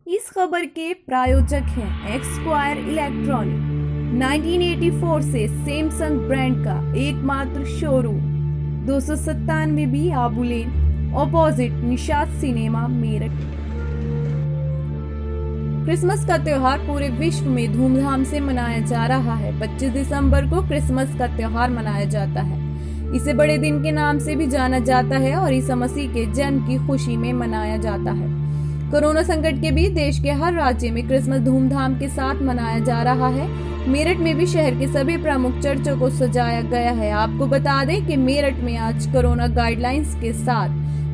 इस खबर के प्रायोजक हैं एक्सक्वायर इलेक्ट्रॉनिक। 1984 से सैमसंग ब्रांड का एकमात्र showroom 297 B Abu lane, opposite Nishat cinema, Meerut. Christmas का त्योहार पूरे विश्व में धूमधाम से मनाया जा रहा है। 25 दिसंबर को क्रिसमस का त्योहार मनाया जाता है। इसे बड़े दिन के नाम से भी जाना जाता है और ईसा मसीह के जन्म की खुशी में मनाया जाता है। कोरोना संकट के बीच देश के हर राज्य में क्रिसमस धूमधाम के साथ मनाया जा रहा है। मेरठ में भी शहर के सभी प्रमुख चर्चों को सजाया गया है। आपको बता दें कि मेरठ में आज कोरोना गाइडलाइंस के साथ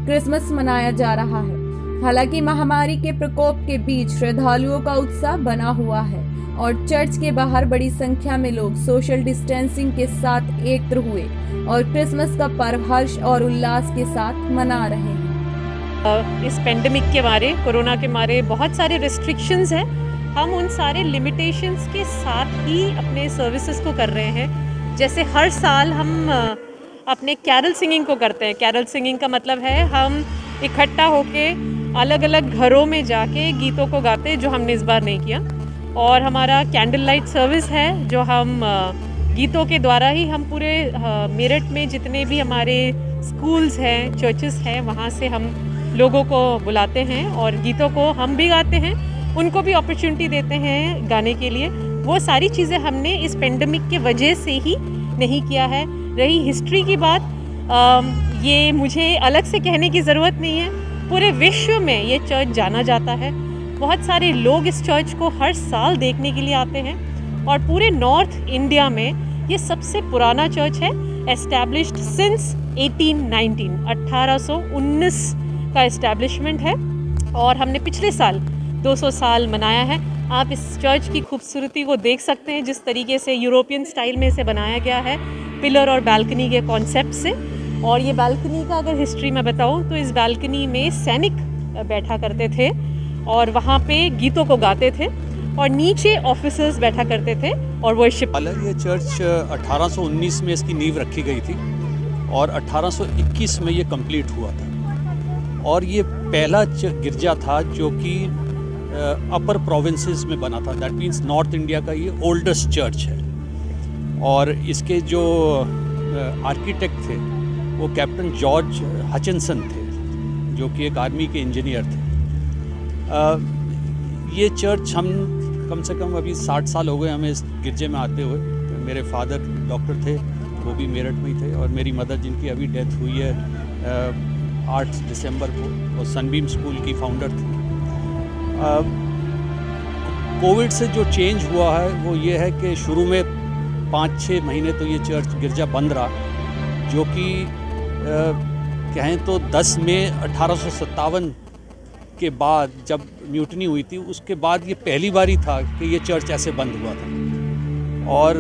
क्रिसमस मनाया जा रहा है। हालांकि महामारी के प्रकोप के बीच श्रद्धालुओं का उत्साह बना हुआ है और चर्च के बाहर बड़ी संख्या में लोग सोशल डिस्टेंसिंग के साथ एकत्र हुए और क्रिसमस का पर्व हर्ष और उल्लास के साथ मना रहे हैं। इस पेंडेमिक के मारे, कोरोना के मारे बहुत सारे रिस्ट्रिक्शंस हैं। हम उन सारे लिमिटेशंस के साथ ही अपने सर्विसेज को कर रहे हैं। जैसे हर साल हम अपने कैरल सिंगिंग को करते हैं। कैरल सिंगिंग का मतलब है हम इकट्ठा होके अलग अलग घरों में जाके गीतों को गाते, जो हमने इस बार नहीं किया। और हमारा कैंडल लाइट सर्विस है, जो हम गीतों के द्वारा ही हम पूरे मेरठ में जितने भी हमारे स्कूल्स हैं, चर्चेस हैं, वहाँ से हम लोगों को बुलाते हैं और गीतों को हम भी गाते हैं, उनको भी अपॉर्चुनिटी देते हैं गाने के लिए। वो सारी चीज़ें हमने इस पेंडेमिक के वजह से ही नहीं किया है। रही हिस्ट्री की बात, ये मुझे अलग से कहने की ज़रूरत नहीं है। पूरे विश्व में ये चर्च जाना जाता है। बहुत सारे लोग इस चर्च को हर साल देखने के लिए आते हैं और पूरे नॉर्थ इंडिया में ये सबसे पुराना चर्च है, एस्टैब्लिश्ड सिंस 1819 का एस्टैब्लिशमेंट है। और हमने पिछले साल 200 साल मनाया है। आप इस चर्च की खूबसूरती को देख सकते हैं, जिस तरीके से यूरोपियन स्टाइल में इसे बनाया गया है, पिलर और बालकनी के कॉन्सेप्ट से। और ये बालकनी का अगर हिस्ट्री में बताऊं तो इस बालकनी में सैनिक बैठा करते थे और वहाँ पे गीतों को गाते थे और नीचे ऑफिसर्स बैठा करते थे और वर्शिप। ये चर्च 1819 में इसकी नींव रखी गई थी और 1821 में ये कंप्लीट हुआ था। और ये पहला गिरजा था जो कि अपर प्रोविंसेस में बना था। दैट मीन्स नॉर्थ इंडिया का ये ओल्डेस्ट चर्च है। और इसके जो आर्किटेक्ट थे वो कैप्टन जॉर्ज हचिनसन थे, जो कि एक आर्मी के इंजीनियर थे। ये चर्च हम कम से कम अभी 60 साल हो गए हमें इस गिरजे में आते हुए। मेरे फादर डॉक्टर थे, वो भी मेरठ में ही थे, और मेरी मदर जिनकी अभी डेथ हुई है 8 दिसंबर को, वो सनबीम स्कूल की फाउंडर थी। कोविड से जो चेंज हुआ है वो ये है कि शुरू में 5-6 महीने तो ये चर्च गिरजा बंद रहा, जो कि कहें तो 10 मई 1857 के बाद जब म्यूटनी हुई थी, उसके बाद ये पहली बार ही था कि ये चर्च ऐसे बंद हुआ था। और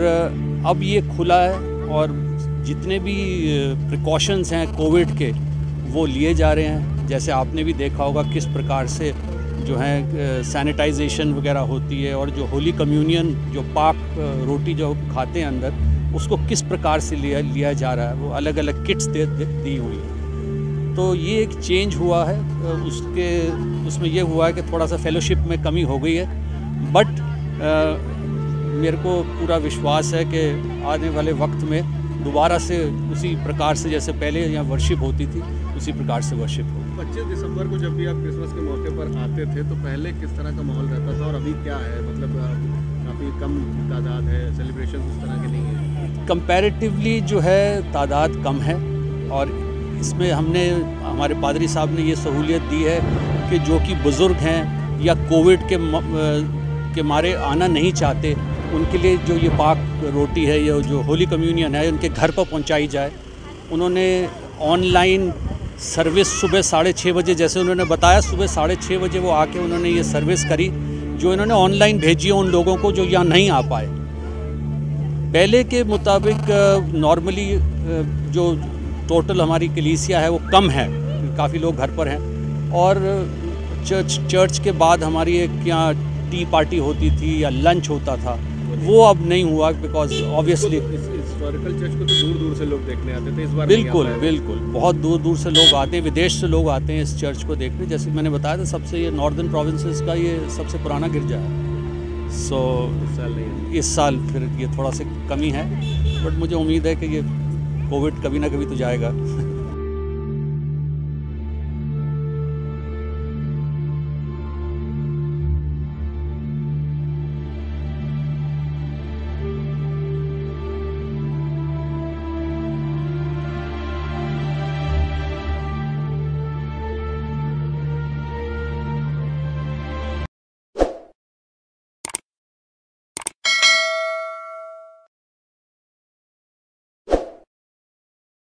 अब ये खुला है और जितने भी प्रिकॉशंस हैं कोविड के वो लिए जा रहे हैं। जैसे आपने भी देखा होगा किस प्रकार से जो है सैनिटाइजेशन वगैरह होती है, और जो होली कम्युनियन, जो पाक रोटी जो खाते हैं अंदर, उसको किस प्रकार से लिया जा रहा है। वो अलग अलग किट्स दी हुई है। तो ये एक चेंज हुआ है। उसमें ये हुआ है कि थोड़ा सा फेलोशिप में कमी हो गई है। बट मेरे को पूरा विश्वास है कि आने वाले वक्त में दोबारा से उसी प्रकार से जैसे पहले यहाँ वर्शिप होती थी, उसी प्रकार से वर्शिप हो। 25 दिसंबर को जब भी आप क्रिसमस के मौके पर आते थे तो पहले किस तरह का माहौल रहता था और अभी क्या है? मतलब काफ़ी कम तादाद है, सेलिब्रेशन उस तरह के नहीं है? कंपैरेटिवली जो है तादाद कम है, और इसमें हमने, हमारे पादरी साहब ने ये सहूलियत दी है कि जो कि बुज़ुर्ग हैं या कोविड के मारे आना नहीं चाहते, उनके लिए जो ये पाक रोटी है या जो होली कम्युनियन है उनके घर पर पहुंचाई जाए। उन्होंने ऑनलाइन सर्विस सुबह 6:30 बजे, जैसे उन्होंने बताया, सुबह 6:30 बजे वो आके उन्होंने ये सर्विस करी, जो इन्होंने ऑनलाइन भेजी है उन लोगों को जो यहाँ नहीं आ पाए। पहले के मुताबिक नॉर्मली जो टोटल हमारी कलीसिया है वो कम है, काफ़ी लोग घर पर हैं। और चर्च के बाद हमारी एक यहाँ टी पार्टी होती थी या लंच होता था, वो अब नहीं हुआ, बिकॉज ऑब्वियसली हिस्टोरिकल चर्च को तो दूर दूर से लोग देखने आते थे, इस बार नहीं आ बिल्कुल पाए। बिल्कुल, बहुत दूर दूर से लोग आते हैं, विदेश से लोग आते हैं इस चर्च को देखने। जैसे मैंने बताया था, सबसे ये नॉर्दर्न प्रोविंसेस का ये सबसे पुराना गिरजा है। सो इस साल नहीं है। इस साल फिर ये थोड़ा सा कमी है, बट मुझे उम्मीद है कि ये कोविड कभी ना कभी तो जाएगा।